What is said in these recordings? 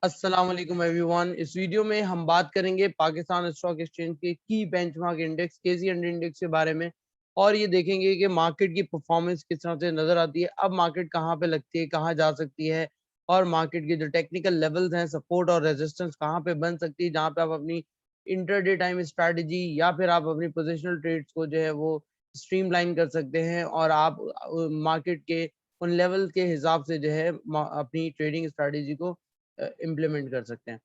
अस्सलाम वालेकुम एवरीवन। इस वीडियो में हम बात करेंगे पाकिस्तान स्टॉक एक्सचेंज के की बेंचमार्क इंडेक्स KC100 इंडेक्स के बारे में और ये देखेंगे कि मार्केट की परफॉर्मेंस किस तरह से नजर आती है, अब मार्केट कहाँ पे लगती है, कहाँ जा सकती है और मार्केट के जो टेक्निकल लेवल्स हैं, सपोर्ट और रेजिस्टेंस कहाँ पे बन सकती है, जहाँ पे आप अपनी इंटरडे टाइम स्ट्रैटेजी या फिर आप अपनी पोजिशनल ट्रेड्स को जो है वो स्ट्रीमलाइन कर सकते हैं और आप मार्केट के उन लेवल के हिसाब से जो है अपनी ट्रेडिंग स्ट्रैटेजी को इम्प्लीमेंट कर सकते हैं।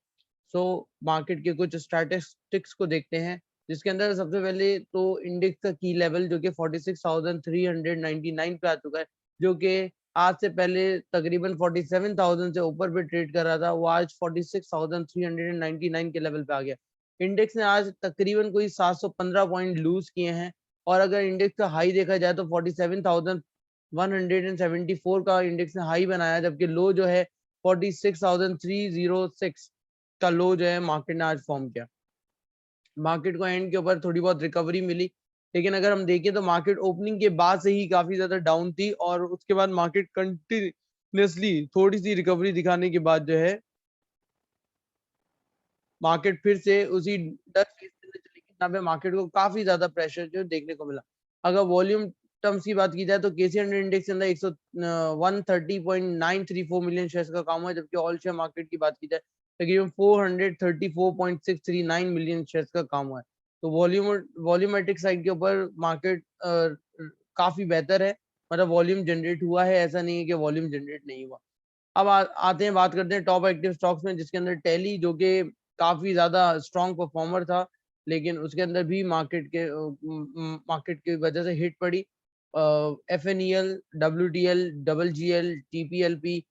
सो मार्केट के कुछ स्टैटिस्टिक्स को देखते हैं, जिसके अंदर सबसे पहले तो इंडेक्स का की लेवल जो कि 46,399 पे आ चुका है, जो कि आज से पहले तकरीबन 47,000 से ऊपर पे ट्रेड कर रहा था, वो आज 46,399 के लेवल पे आ गया। इंडेक्स ने आज तकरीबन कोई 715 पॉइंट लूज किए हैं और अगर इंडेक्स का हाई देखा जाए तो 47,174 का इंडेक्स ने हाई बनाया, जबकि लो जो है 46,306 का लो जो है मार्केट ने आज फॉर्म किया। मार्केट को एंड के ऊपर थोड़ी बहुत रिकवरी मिली, लेकिन अगर हम देखें तो मार्केट ओपनिंग के बाद से ही काफी ज्यादा डाउन थी और उसके बाद मार्केट कंटिन्यूसली थोड़ी सी रिकवरी दिखाने के बाद जो है मार्केट फिर से उसी डर फेज के अंदर चली गई, जहाँ पे मार्केट को काफी ज्यादा प्रेशर जो देखने को मिला। अगर वॉल्यूम टर्म्स की बात की जाए तो KC100 इंडेक्स के अंदर 130.934 मिलियन शेयर्स का काम हुआ, जबकि ऑल शेयर मार्केट की बात की जाए तकरीबन 434.639 मिलियन शेयर्स का काम हुआ है। तो वॉल्यूमेट्रिक साइड के ऊपर मार्केट काफी बेहतर है, मतलब वॉल्यूम जनरेट हुआ है, ऐसा नहीं है कि वॉल्यूम जनरेट नहीं हुआ। अब आते हैं, बात करते हैं टॉप एक्टिव स्टॉक्स में, जिसके अंदर टेली जो कि काफी ज्यादा स्ट्रॉन्ग परफॉर्मर था, लेकिन उसके अंदर भी मार्केट की वजह से हिट पड़ी। FNEL, WTL, WGL, TPLP,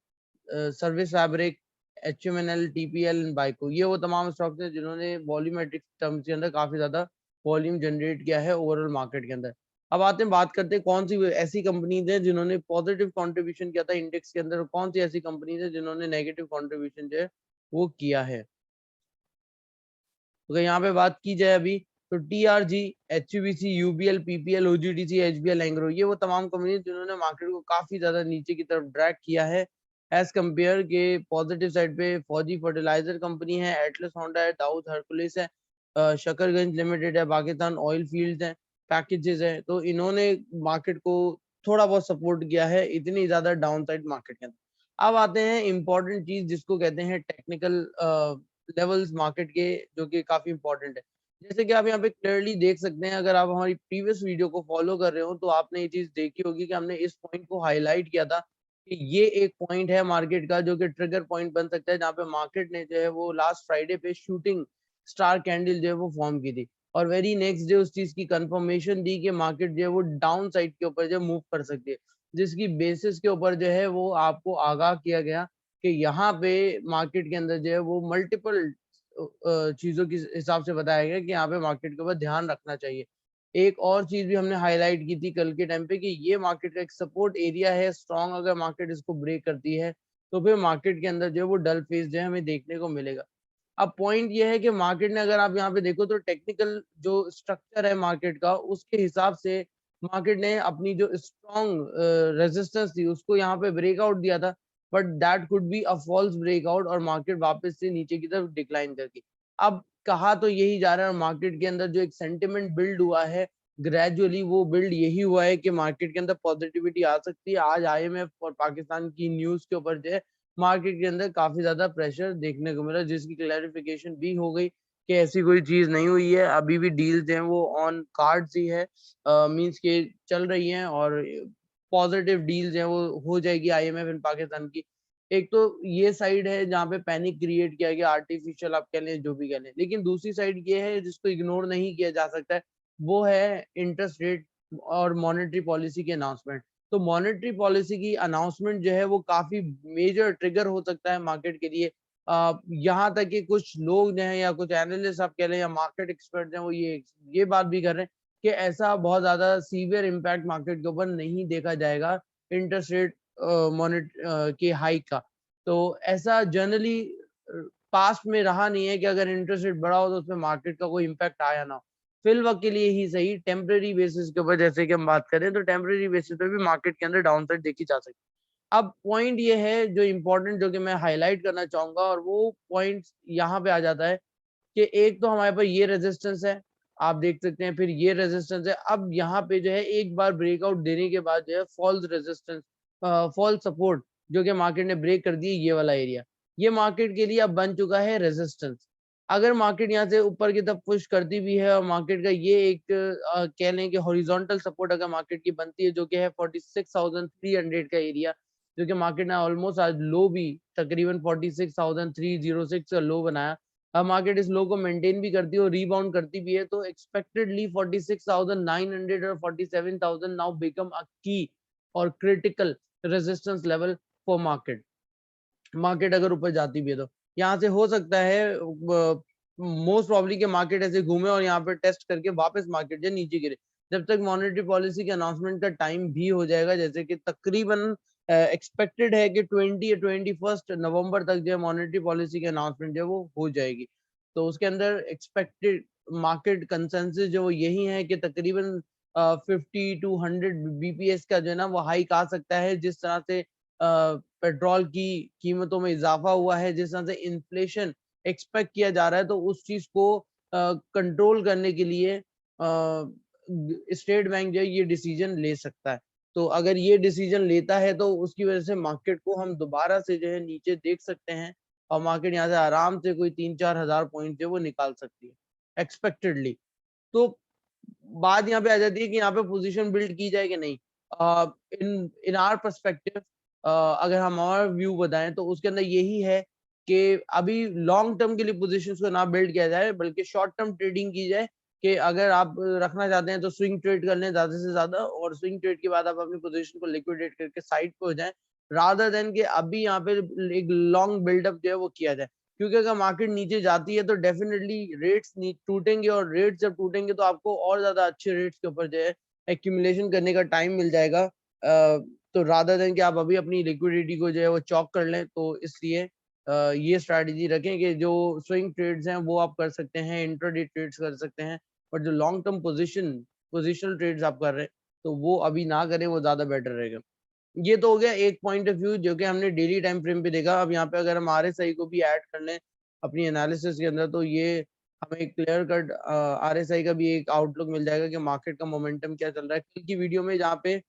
service fabric, HMNL, TPL, बाइको, ये वो तमाम स्टॉक्स हैं जिन्होंने वॉल्यूमेट्रिक टर्म्स के अंदर काफी ज्यादा वॉल्यूम जनरेट किया है ओवरऑल मार्केट के अंदर। अब आते हैं, बात करते हैं कौन सी ऐसी कंपनीज हैं जिन्होंने पॉजिटिव कंट्रीब्यूशन किया था इंडेक्स के अंदर, कौन सी ऐसी कंपनीज हैं जिन्होंने नेगेटिव कंट्रीब्यूशन जो है वो किया है। तो यहाँ पे बात की जाए अभी, तो TRG, HUBC, UBL, PPL, OGDC, HBL, Engro, ये वो तमाम कंपनी जिन्होंने मार्केट को काफी ज्यादा नीचे की तरफ ड्रैग किया है। एज कंपेयर के पॉजिटिव साइड पे फौजी फर्टिलाइजर कंपनी है, एटलस होंडा है, दाऊद हरकुलिस है, शकरगंज लिमिटेड है, पाकिस्तान ऑयल फील्ड है, पैकेजेस है। तो इन्होंने मार्केट को थोड़ा बहुत सपोर्ट किया है इतनी ज्यादा डाउन साइड मार्केट के अंदर। अब आते हैं इंपॉर्टेंट चीज जिसको कहते हैं टेक्निकल लेवल्स मार्केट के, जो कि काफी इंपॉर्टेंट है। जैसे कि आप यहाँ पे क्लियरली देख सकते हैं, अगर आप हमारी प्रीवियस वीडियो को फॉलो कर रहे हो तो आपने ये चीज देखी होगी कि हमने इस पॉइंट को हाईलाइट किया था कि ये एक पॉइंट है मार्केट का जो कि ट्रिगर पॉइंट बन सकता है, जहाँ पे मार्केट ने जो है वो लास्ट फ्राइडे पे शूटिंग स्टार कैंडल जो है वो फॉर्म की थी और वेरी नेक्स्ट डे उस चीज की कंफर्मेशन दी कि मार्केट जो है वो डाउन साइड के ऊपर जो मूव कर सकती है, जिसकी बेसिस के ऊपर जो है वो आपको आगाह किया गया कि यहाँ पे मार्केट के अंदर जो है वो मल्टीपल चीजों के हिसाब से बताया गया कि यहाँ पे मार्केट के ऊपर ध्यान रखना चाहिए। एक और चीज भी हमने हाईलाइट की थी कल के टाइम पे कि ये मार्केट का एक सपोर्ट एरिया है स्ट्रॉन्ग, अगर मार्केट इसको ब्रेक करती है तो फिर मार्केट के अंदर जो है वो डल फेज जो है हमें देखने को मिलेगा। अब पॉइंट ये है कि मार्केट ने, अगर आप यहाँ पे देखो तो टेक्निकल जो स्ट्रक्चर है मार्केट का, उसके हिसाब से मार्केट ने अपनी जो स्ट्रॉन्ग रेजिस्टेंस थी उसको यहाँ पे ब्रेकआउट दिया था, but that could be a false breakout और मार्केट वापस से नीचे की तरफ डिक्लाइन करके। अब कहा तो यही जा रहा है और मार्केट के अंदर जो एक सेंटिमेंट बिल्ड हुआ है ग्रेजुअली, वो बिल्ड यही हुआ है कि मार्केट के अंदर पॉजिटिविटी आ सकती है। आज IMF और पाकिस्तान की न्यूज के ऊपर जो है मार्केट के अंदर काफी ज्यादा प्रेशर देखने को मिला, जिसकी क्लैरिफिकेशन भी हो गई कि ऐसी कोई चीज नहीं हुई है, अभी भी डील्स हैं वो ऑन कार्ड्स ही है, मींस के चल रही हैं और पॉजिटिव डील्स हैं वो हो जाएगी IMF इन पाकिस्तान की। एक तो ये साइड है जहाँ पे पैनिक क्रिएट किया गया, आर्टिफिशियल आप कह लें जो भी कह लें, लेकिन दूसरी साइड ये है जिसको इग्नोर नहीं किया जा सकता है, वो है इंटरेस्ट रेट और मॉनेटरी पॉलिसी के अनाउंसमेंट। तो मॉनेटरी पॉलिसी की अनाउंसमेंट जो है वो काफी मेजर ट्रिगर हो सकता है मार्केट के लिए। यहाँ तक कि कुछ लोग जो हैं या कुछ एनालिस्ट आप कह लें या मार्केट एक्सपर्ट हैं वो ये बात भी कर रहे हैं कि ऐसा बहुत ज्यादा सीवियर इम्पैक्ट मार्केट के ऊपर नहीं देखा जाएगा इंटरेस्ट रेट मॉनेट के हाइक का। तो ऐसा जनरली पास्ट में रहा नहीं है कि अगर इंटरेस्ट रेट बढ़ा हो तो उसमें मार्केट का कोई इम्पैक्ट आया ना हो। फिल वक्त के लिए ही सही, टेम्परेरी बेसिस के ऊपर जैसे कि हम बात करें तो टेम्परेरी बेसिस पे भी मार्केट के अंदर डाउन साइड देखी जा सकती है। अब पॉइंट ये है जो इम्पोर्टेंट, जो कि मैं हाईलाइट करना चाहूंगा, और वो पॉइंट यहाँ पे आ जाता है कि एक तो हमारे पास ये रेजिस्टेंस है, आप देख सकते हैं, फिर ये रेजिस्टेंस है। अब यहाँ पे जो है एक बार ब्रेकआउट देने के बाद जो है फॉल्स रेजिस्टेंस, फॉल्स सपोर्ट जो कि मार्केट ने ब्रेक कर दी, ये वाला एरिया, ये मार्केट के लिए अब बन चुका है रेजिस्टेंस। अगर मार्केट यहाँ से ऊपर की तरफ पुश करती भी है और मार्केट का ये एक कह लें कि हॉरिजॉन्टल सपोर्ट अगर मार्केट की बनती है, जो कि है 46,300 का एरिया, जो कि मार्केट ने ऑलमोस्ट आज लो भी तकरीबन 46,306 का लो बनाया। अब मार्केट इस लो को मेंटेन भी करती है और रीबाउंड करती भी है, तो एक्सपेक्टेडली 46,900 और 47,000 नाउ बिकम अ की और critical resistance level for market. Market अगर ऊपर जाती भी है तो यहाँ से हो सकता है मोस्ट प्रॉब्ली के मार्केट ऐसे घूमे और यहाँ पे टेस्ट करके वापस मार्केट जो नीचे गिरे, जब तक मॉनेटरी पॉलिसी के अनाउंसमेंट का टाइम भी हो जाएगा, जैसे कि तकरीबन एक्सपेक्टेड है कि 20 या 21 नवंबर तक जो है मॉनेटरी पॉलिसी के अनाउंसमेंट जो है वो हो जाएगी। तो उसके अंदर एक्सपेक्टेड मार्केट कंसेंसस जो यही है कि तकरीबन 50 to 100 बीपीएस का जो है ना वो हाइक आ सकता है, जिस तरह से पेट्रोल की कीमतों में इजाफा हुआ है, जिस तरह से इन्फ्लेशन एक्सपेक्ट किया जा रहा है, तो उस चीज को कंट्रोल करने के लिए स्टेट बैंक जो है ये डिसीजन ले सकता है। तो अगर ये डिसीजन लेता है तो उसकी वजह से मार्केट को हम दोबारा से जो है नीचे देख सकते हैं, और मार्केट यहाँ से आराम से कोई 3-4 हजार पॉइंट जो है वो निकाल सकती है एक्सपेक्टेडली। तो बात यहाँ पे आ जाती है कि यहाँ पे पोजीशन बिल्ड की जाए कि नहीं। इन इन आवर पर्सपेक्टिव, अगर हम हमारा व्यू बताएं तो उसके अंदर यही है कि अभी लॉन्ग टर्म के लिए पोजीशंस को ना बिल्ड किया जाए, बल्कि शॉर्ट टर्म ट्रेडिंग की जाए, कि अगर आप रखना चाहते हैं तो स्विंग ट्रेड कर लें ज्यादा से ज्यादा, और स्विंग ट्रेड के बाद आप अपनी पोजीशन को लिक्विडेट करके साइड पे हो जाएं, रादर देन कि अभी यहाँ पे एक लॉन्ग बिल्डअप जो है वो किया जाए। क्योंकि अगर मार्केट नीचे जाती है तो डेफिनेटली रेट्स टूटेंगे, और रेट्स जब टूटेंगे तो आपको और ज्यादा अच्छे रेट्स के ऊपर जो है एक्यूमुलेशन करने का टाइम मिल जाएगा। तो रादर देन कि आप अभी अपनी लिक्विडिटी को जो है वो चॉक कर लें, तो इसलिए ये स्ट्रैटेजी रखें कि जो स्विंग ट्रेड्स हैं वो आप कर सकते हैं, इंट्राडे ट्रेड्स कर सकते हैं, पर जो लॉन्ग टर्म पोजिशनल ट्रेड्स आप कर रहे हैं तो वो अभी ना करें, वो ज्यादा बेटर रहेगा। ये तो हो गया एक पॉइंट ऑफ व्यू जो कि हमने डेली टाइम फ्रेम पे देखा। अब यहाँ पे अगर हम आरएसआई को भी ऐड कर लें अपनी एनालिसिस के अंदर, तो ये हमें क्लियर कट आरएसआई का भी एक आउटलुक मिल जाएगा कि मार्केट का मोमेंटम क्या चल रहा है। कल की वीडियो में जहाँ पे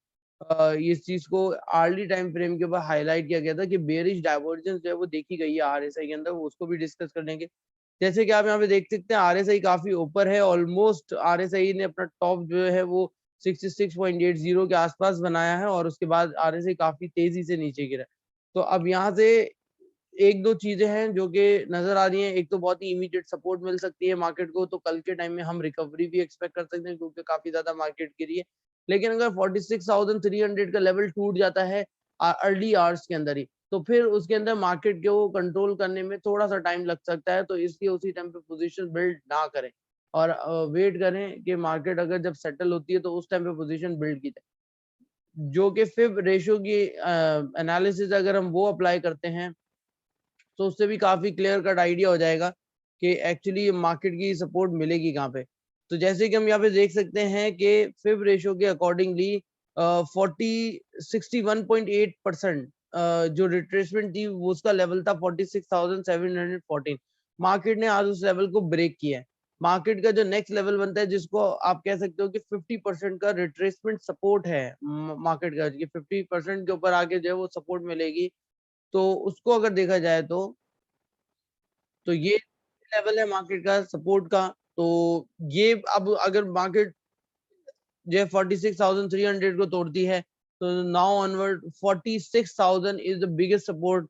इस चीज को अर्ली टाइम फ्रेम के ऊपर हाईलाइट किया गया था कि बेरिश डाइवर्जेंस जो है वो देखी गई है आरएसआई के अंदर, उसको भी डिस्कस कर लेंगे। जैसे कि आप यहाँ पे देख सकते हैं आरएसआई काफी ऊपर है, ऑलमोस्ट आरएसआई ने अपना टॉप जो है वो 66.80 के आसपास बनाया है, और उसके बाद आरएसआई काफी तेजी से नीचे गिरा। तो अब यहाँ से एक दो चीजें हैं जो कि नजर आ रही हैं। एक तो बहुत ही इमीडिएट सपोर्ट मिल सकती है मार्केट को, तो कल के टाइम में हम रिकवरी भी एक्सपेक्ट कर सकते हैं, क्योंकि काफी ज्यादा मार्केट गिरी है। लेकिन अगर 46,300 का लेवल टूट जाता है अर्ली आवर्स के अंदर ही, तो फिर उसके अंदर मार्केट को कंट्रोल करने में थोड़ा सा टाइम लग सकता है। तो इसलिए उसी टाइम पे पोजीशन बिल्ड ना करें, और वेट करें कि मार्केट अगर जब सेटल होती है तो उस टाइम पे पोजीशन बिल्ड की जाए। जो कि फिब रेशियो की एनालिसिस अगर हम वो अप्लाई करते हैं, तो उससे भी काफी क्लियर कट आइडिया हो जाएगा कि एक्चुअली मार्केट की सपोर्ट मिलेगी कहाँ पे। तो जैसे कि हम यहाँ पे देख सकते हैं कि फिब रेशियो के अकॉर्डिंगली 61.8% जो रिट्रेसमेंट थी वो उसका लेवल था 46,714। मार्केट ने आज उस लेवल को ब्रेक किया है। मार्केट का जो नेक्स्ट लेवल बनता है, जिसको आप कह सकते हो कि 50% का रिट्रेसमेंट सपोर्ट है मार्केट का, 50% के ऊपर आके जो है वो सपोर्ट मिलेगी, तो उसको अगर देखा जाए तो ये लेवल है मार्केट का सपोर्ट का। तो ये अब अगर मार्केट जो है 46,300 को तोड़ती है, तो now onward 46,000 is the biggest support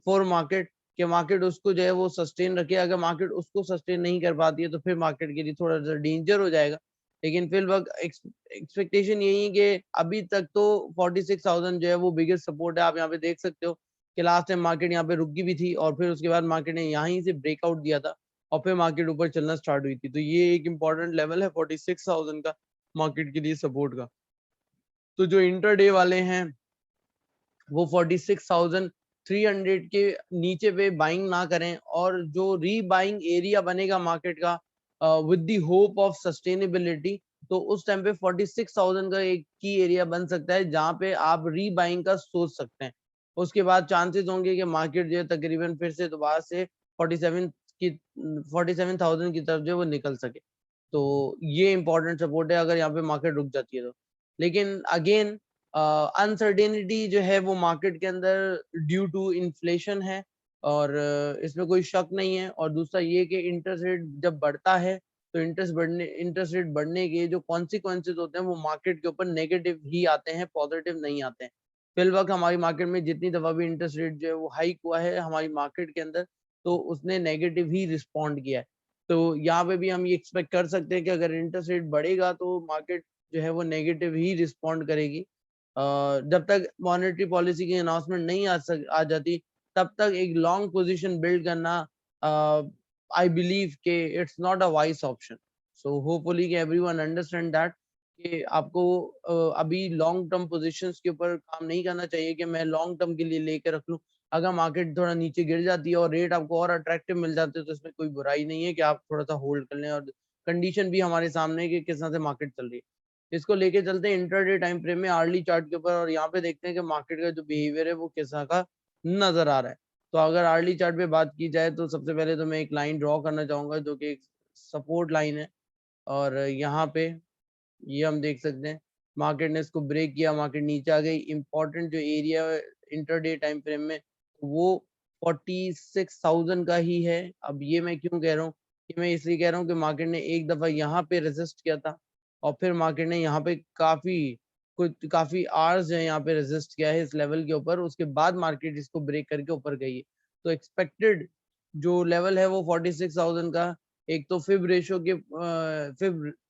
for market, कि मार्केट उसको जो है वो सस्टेन रखे। अगर मार्केट उसको सस्टेन नहीं कर पाती है तो फिर मार्केट के लिए थोड़ा सा डेंजर हो जाएगा। लेकिन फिर वक्त एक्सपेक्टेशन यही है कि अभी तक तो 46,000 जो है वो बिगेस्ट सपोर्ट है। आप यहाँ पे देख सकते हो कि लास्ट टाइम मार्केट यहाँ पे रुकी भी थी, और फिर उसके बाद मार्केट ने यहीं से ब्रेकआउट दिया था, और फिर मार्केट ऊपर चलना स्टार्ट हुई थी। तो ये एक इम्पॉर्टेंट लेवल है 46,000 का मार्केट के लिए सपोर्ट का। तो जो इंटरडे वाले हैं वो 46,300 के नीचे पे बाइंग ना करें, और जो री बाइंग एरिया बनेगा मार्केट का with the hope of sustainability, तो उस टाइम पे 46,000 का एक की एरिया बन सकता है जहाँ पे आप रीबाइंग का सोच सकते हैं। उसके बाद चांसेस होंगे कि मार्केट जो है तकरीबन फिर से दोबारा से 47 की 47,000 की तरफ जो है वो निकल सके। तो ये इम्पोर्टेंट सपोर्ट है अगर यहाँ पे मार्केट रुक जाती है तो। लेकिन अगेन अनसर्टेनिटी जो है वो मार्केट के अंदर ड्यू टू इन्फ्लेशन है और इसमें कोई शक नहीं है। और दूसरा ये कि इंटरेस्ट रेट जब बढ़ता है तो इंटरेस्ट रेट बढ़ने के जो कॉन्सिक्वेंसेज होते हैं वो मार्केट के ऊपर नेगेटिव ही आते हैं, पॉजिटिव नहीं आते हैं। फिलवक्त हमारी मार्केट में जितनी दफा भी इंटरेस्ट रेट जो है वो हाइक हुआ है हमारी मार्केट के अंदर, तो उसने नेगेटिव ही रिस्पॉन्ड किया है। तो यहाँ पे भी हम ये एक्सपेक्ट कर सकते हैं कि अगर इंटरेस्ट रेट बढ़ेगा तो मार्केट जो है वो नेगेटिव ही रिस्पॉन्ड करेगी। जब तक मॉनेटरी पॉलिसी की अनाउंसमेंट नहीं आ जाती तब तक एक लॉन्ग पोजीशन बिल्ड करना आई बिलीव के it's not a wise option. So hopefully कि एवरीवन अंडरस्टैंड दैट कि आपको अभी लॉन्ग टर्म पोजीशंस के ऊपर काम नहीं करना चाहिए कि मैं लॉन्ग टर्म के लिए लेके रख लूं। अगर मार्केट थोड़ा नीचे गिर जाती है और रेट आपको और अट्रैक्टिव मिल जाते हैं तो इसमें कोई बुराई नहीं है कि आप थोड़ा सा होल्ड कर लें। और कंडीशन भी हमारे सामने है कि किस तरह से मार्केट चल रही है। इसको लेके चलते हैं इंट्राडे टाइम फ्रेम में आर्ली चार्ट के ऊपर और यहाँ पे देखते हैं कि मार्केट का जो बिहेवियर है वो किस तरह का नजर आ रहा है। तो अगर आर्ली चार्ट पे बात की जाए तो सबसे पहले तो मैं एक लाइन ड्रॉ करना चाहूंगा जो कि एक सपोर्ट लाइन है। और यहाँ पे ये हम देख सकते हैं मार्केट ने इसको ब्रेक किया, मार्केट नीचे आ गई। इंपॉर्टेंट जो एरिया इंटरडे टाइम फ्रेम में वो 46,000 का ही है। अब ये मैं क्यों कह रहा हूँ कि मैं इसलिए कह रहा हूँ कि मार्केट ने एक दफा यहाँ पे रेजिस्ट किया था और फिर मार्केट ने यहाँ पे काफी आवर्स जो है यहाँ पे रेजिस्ट किया है इस लेवल के ऊपर। उसके बाद मार्केट इसको ब्रेक करके ऊपर गई है। तो एक्सपेक्टेड जो लेवल है वो 46,000 का एक तो फिब रेशो के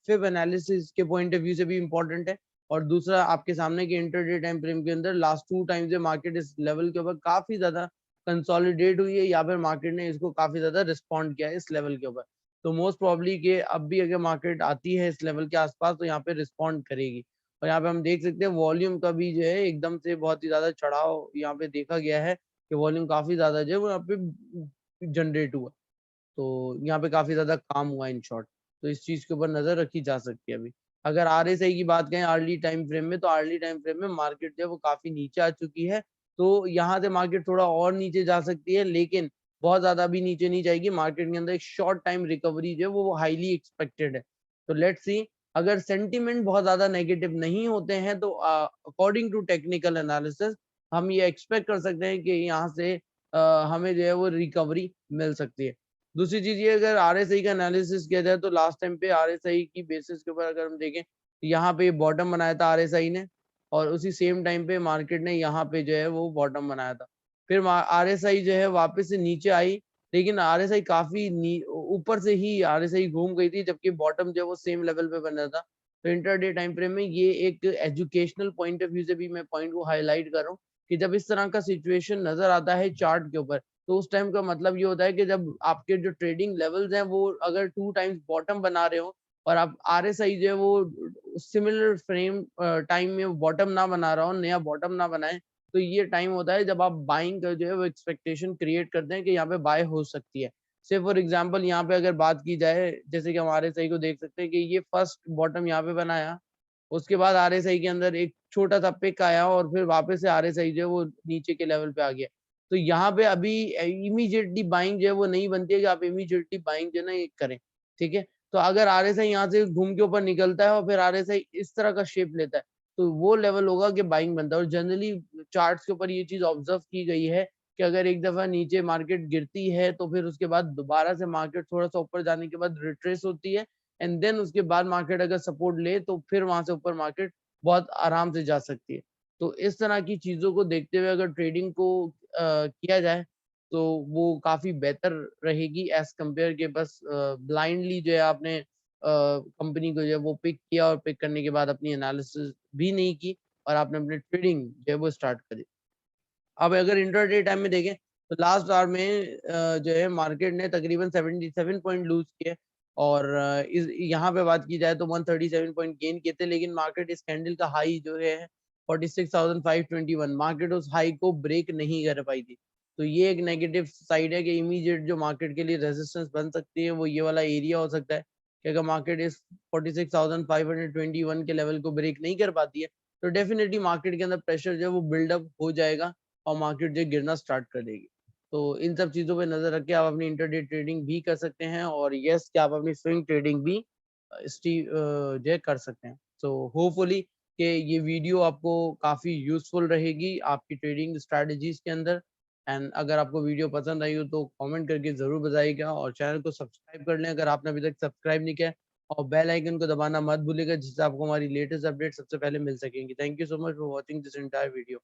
फिब एनालिसिस के पॉइंट ऑफ व्यू से भी इम्पोर्टेंट है। और दूसरा आपके सामने के इंटरडे टाइम फ्रेम के अंदर लास्ट 2 टाइम्स मार्केट इस लेवल के ऊपर काफी ज्यादा कंसोलिडेट हुई है या फिर मार्केट ने इसको काफी ज्यादा रिस्पॉन्ड किया है इस लेवल के ऊपर। तो मोस्ट प्रॉब्ली के अब भी अगर मार्केट आती है इस लेवल के आसपास तो यहाँ पे रिस्पॉन्ड करेगी। और यहाँ पे हम देख सकते हैं वॉल्यूम का भी जो है एकदम से बहुत ही ज्यादा चढ़ाव यहाँ पे देखा गया है कि वॉल्यूम काफी ज्यादा जो है वो यहाँ पे जनरेट हुआ। तो यहाँ पे काफी ज्यादा काम हुआ इन शॉर्ट। तो इस चीज के ऊपर नजर रखी जा सकती है अभी। अगर आरएसआई की बात करें अर्ली टाइम फ्रेम में तो अर्ली टाइम फ्रेम में मार्केट जो है वो काफी नीचे आ चुकी है। तो यहाँ से मार्केट थोड़ा और नीचे जा सकती है लेकिन बहुत ज्यादा भी नीचे नहीं जाएगी। मार्केट के अंदर एक शॉर्ट टाइम रिकवरी जो है वो हाईली एक्सपेक्टेड है। तो लेट्स सी अगर सेंटिमेंट बहुत ज्यादा नेगेटिव नहीं होते हैं तो अकॉर्डिंग टू टेक्निकल एनालिसिस हम ये एक्सपेक्ट कर सकते हैं कि यहाँ से हमें जो है वो रिकवरी मिल सकती है। दूसरी चीज ये अगर आरएसआई का एनालिसिस किया जाए तो लास्ट टाइम पे आरएसआई की बेसिस के ऊपर अगर हम देखें तो यहाँ पे बॉटम बनाया था आरएसआई ने और उसी सेम टाइम पे मार्केट ने यहाँ पे जो है वो बॉटम बनाया था। फिर आरएसआई जो है वापस से नीचे आई लेकिन आरएसआई काफी ऊपर से ही आरएसआई घूम गई थी जबकि बॉटम जो है वो सेम लेवल पे बना था। तो इंटरडे टाइम फ्रेम में ये एक एजुकेशनल पॉइंट ऑफ व्यू से भी मैं पॉइंट को हाईलाइट कर रहा हूँ कि जब इस तरह का सिचुएशन नजर आता है चार्ट के ऊपर तो उस टाइम का मतलब ये होता है कि जब आपके जो ट्रेडिंग लेवल्स हैं वो अगर 2 टाइम्स बॉटम बना रहे हो और आप आरएसआई जो है वो सिमिलर फ्रेम टाइम में बॉटम ना बना रहा हो, नया बॉटम ना बनाए, तो ये टाइम होता है जब आप बाइंग का जो है वो एक्सपेक्टेशन क्रिएट करते हैं कि यहाँ पे बाय हो सकती है। से फॉर एग्जांपल यहाँ पे अगर बात की जाए जैसे कि हम आरएसआई को देख सकते हैं कि ये फर्स्ट बॉटम यहाँ पे बनाया, उसके बाद आरएसआई के अंदर एक छोटा सा पिक आया और फिर वापस से आरएसआई जो है वो नीचे के लेवल पे आ गया। तो यहाँ पे अभी इमीडिएटली बाइंग जो है वो नहीं बनती है कि आप इमीडिएटली बाइंग जो है ना ये करें। ठीक है। तो अगर आरएसआई यहाँ से घूम के ऊपर निकलता है और फिर आरएसआई इस तरह का शेप लेता है तो वो लेवल होगा कि बाइंग बनता है। और जनरली चार्ट्स के ऊपर ये चीज ऑब्जर्व की गई है कि अगर एक दफा नीचे मार्केट गिरती है तो फिर उसके बाद दोबारा से मार्केट थोड़ा सा ऊपर जाने के बाद रिट्रेस होती है एंड देन उसके बाद मार्केट अगर सपोर्ट ले तो फिर वहां से ऊपर मार्केट बहुत आराम से जा सकती है। तो इस तरह की चीजों को देखते हुए अगर ट्रेडिंग को किया जाए तो वो काफी बेहतर रहेगी एज कम्पेयर के बस ब्लाइंडली जो है आपने कंपनी को जो है वो पिक किया और पिक करने के बाद अपनी एनालिसिस भी नहीं की और आपने अपने ट्रेडिंग जो है वो स्टार्ट करी। अब अगर इंट्राडे टाइम में देखें तो लास्ट आवर में जो है मार्केट ने तकरीबन 77 पॉइंट लूज किए और इस यहाँ पे बात की जाए तो 137 पॉइंट गेन किए थे लेकिन मार्केट इस कैंडल का हाई जो है 46,521 मार्केट उस हाई को ब्रेक नहीं कर पाई थी। तो ये एक नेगेटिव साइड है कि इमीडिएट जो मार्केट के लिए रेजिस्टेंस बन सकती है वो ये वाला एरिया हो सकता है कि अगर मार्केट इस 46,521 के लेवल को ब्रेक नहीं कर पाती है, तो डेफिनेटली मार्केट के अंदर प्रेशर जो है वो बिल्डअप हो जाएगा और मार्केट जो है गिरना स्टार्ट कर देगी। तो इन सब चीज़ों पे नज़र रख के आप अपनी इंटरडे ट्रेडिंग भी कर सकते हैं और यस कि आप अपनी स्विंग ट्रेडिंग भी जो है कर सकते हैं। सो होपफुली कि ये वीडियो आपको काफ़ी यूज़फुल रहेगी आपकी ट्रेडिंग स्ट्रैटेजीज़ के अंदर। एंड अगर आपको वीडियो पसंद आई हो तो कमेंट करके ज़रूर बताइएगा और चैनल को सब्सक्राइब कर लें अगर आपने अभी तक सब्सक्राइब नहीं किया है और बेल आइकन को दबाना मत भूलिएगा जिससे आपको हमारी लेटेस्ट अपडेट सबसे पहले मिल सकेंगी। Thank you so much for watching this entire video.